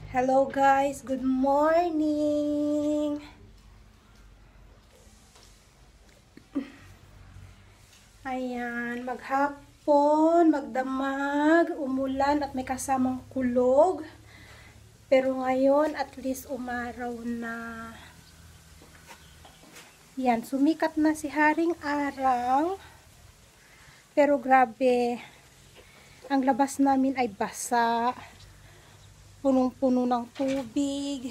Hello guys, good morning. Ayan, maghapon, magdamag, umulan at may kasamang kulog. Pero ngayon, at least umaraw na. Yan, sumikat na si Haring Araw. Pero grabe, ang labas namin ay basa. Punong-puno ng tubig.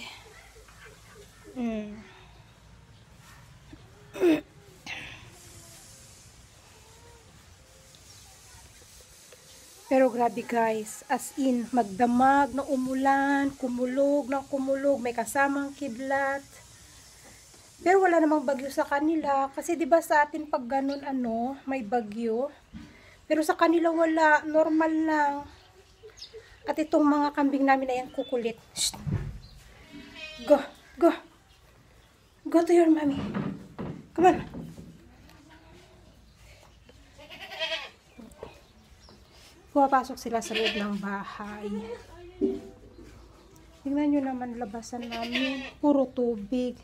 Pero grabe guys, as in, magdamag na umulan, kumulog ng kumulog, may kasamang kidlat. Pero wala namang bagyo sa kanila, kasi 'di ba sa atin pag ganun may bagyo. Pero sa kanila wala, normal lang. At itong mga kambing namin ay ang kukulit. Shh. Go, go. Go to your mommy. Come on. Pumapasok sila sa loob ng bahay. Tingnan nyo naman labasan namin. Puro tubig.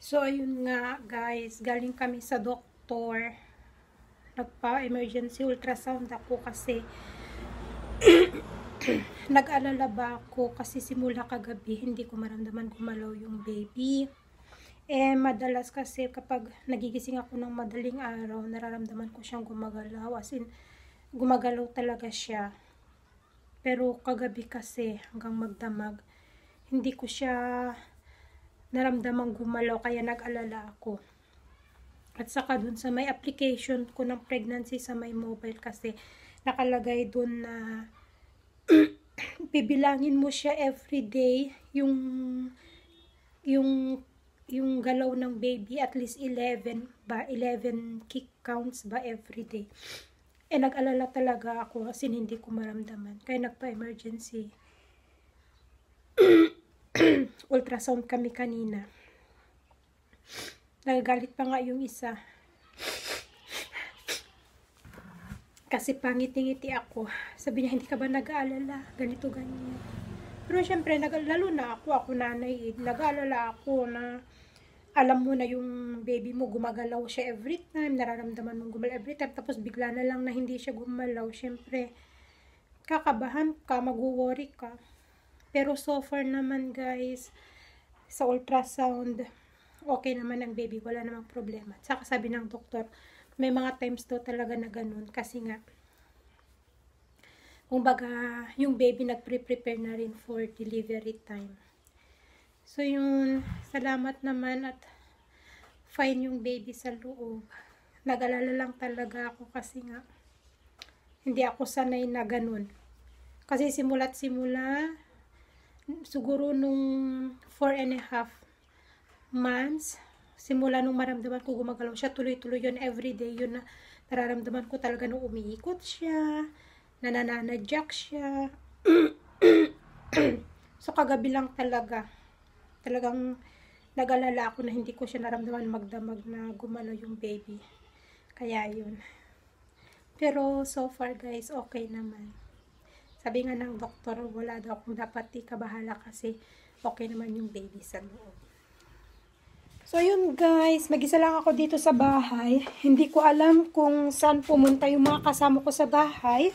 So, ayun nga guys. Galing kami sa doktor. Nagpa-emergency ultrasound ako kasi nag-alala ba ako kasi simula kagabi hindi ko maramdaman gumalaw yung baby. Madalas kasi kapag nagigising ako ng madaling araw, nararamdaman ko siyang gumagalaw, as in gumagalaw talaga siya. Pero kagabi kasi hanggang magdamag hindi ko siya naramdaman gumalaw, kaya nag-alala ako. At saka dun sa may application ko ng pregnancy sa my mobile kasi nakalagay dun na bibilangin mo siya everyday yung galaw ng baby, at least 11 kick counts ba everyday. Nag-alala talaga ako kasi hindi ko maramdaman, kaya nagpa-emergency ultrasound kami kanina. Nagagalit pa nga yung isa. Kasi pangiti-ngiti ako. Sabi niya, hindi ka ba nag-aalala? Ganito, ganyan. Pero syempre, lalo na ako nanay, nag-aalala ako na alam mo na yung baby mo, gumagalaw siya every time, nararamdaman mong gumalaw every time, tapos bigla na lang na hindi siya gumalaw. Syempre, kakabahan ka, mag-worry ka. Pero so far naman guys, sa ultrasound, okay naman ang baby, wala namang problema. Saka sabi ng doktor, may mga times daw talaga na ganun kasi nga kumbaga yung baby nagpre-prepare na rin for delivery time. So yun, salamat naman at fine yung baby sa loob. Nag-alala lang talaga ako kasi nga hindi ako sanay na ganun. Kasi simula't simula siguro nung 4.5 months, simula nung maramdaman ko gumagalaw siya, tuloy-tuloy yun, everyday yun na nararamdaman ko talaga nung umiikot siya, nananadyak siya. So kagabi lang talagang nag-alala ako na hindi ko siya naramdaman magdamag na gumalaw yung baby. Kaya yun. Pero so far guys, okay naman. Sabi nga ng doktor, wala daw akong dapat ikabahala kasi okay naman yung baby sa loob. So yun guys, mag-isa lang ako dito sa bahay. Hindi ko alam kung saan pumunta yung mga kasama ko sa bahay.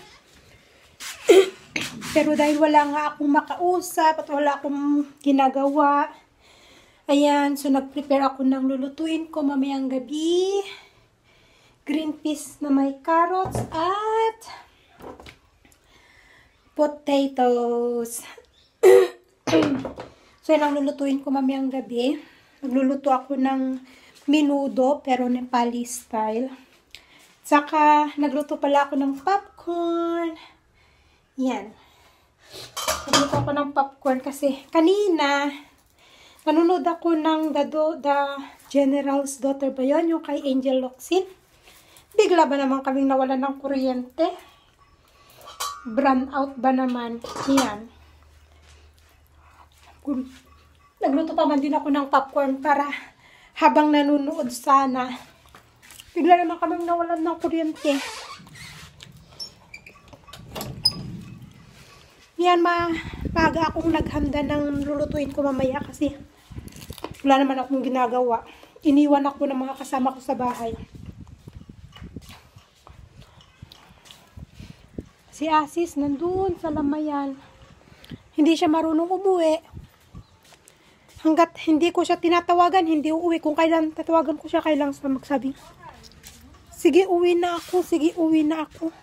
Pero dahil wala nga akong makausap at wala akong ginagawa, ayan, so nag-prepare ako ng lulutuin ko mamayang gabi. Green peas na may carrots at potatoes. So yun ang lulutuin ko mamayang gabi. Nagluluto ako ng menudo pero Nepali style. Saka nagluto pala ako ng popcorn. Yan. Nagluto ako ng popcorn kasi kanina nanonood ako ng The General's Daughter ba yun? Yung kay Angel Locsin. Bigla ba naman kaming nawalan ng kuryente? Brand out ba naman? Yan. Nagluto pa man din ako ng popcorn para habang nanonood sana. Bigla naman kaming nawalan ng kuryente. yan, maaga akong naghanda ng lulutuin ko mamaya kasi wala naman akong ginagawa. Iniwan ako ng mga kasama ko sa bahay. Si Asis nandun sa Lamayan. Hindi siya marunong umuwi. Hanggat hindi ko siya tinatawagan, hindi uuwi. Kung kailan tatawagan ko siya, kailan siya magsabi, sige, uwi na ako. Sige, uwi na ako.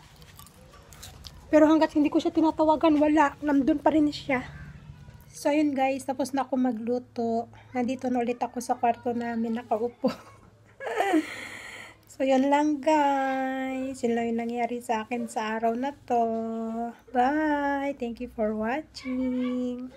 Pero hanggat hindi ko siya tinatawagan, wala. Nandun pa rin siya. So, yun guys. Tapos na ako magluto. Nandito na ulit ako sa kwarto namin. Nakaupo. So, yun lang guys. Yun lang yung nangyari sa akin sa araw na to. Bye! Thank you for watching.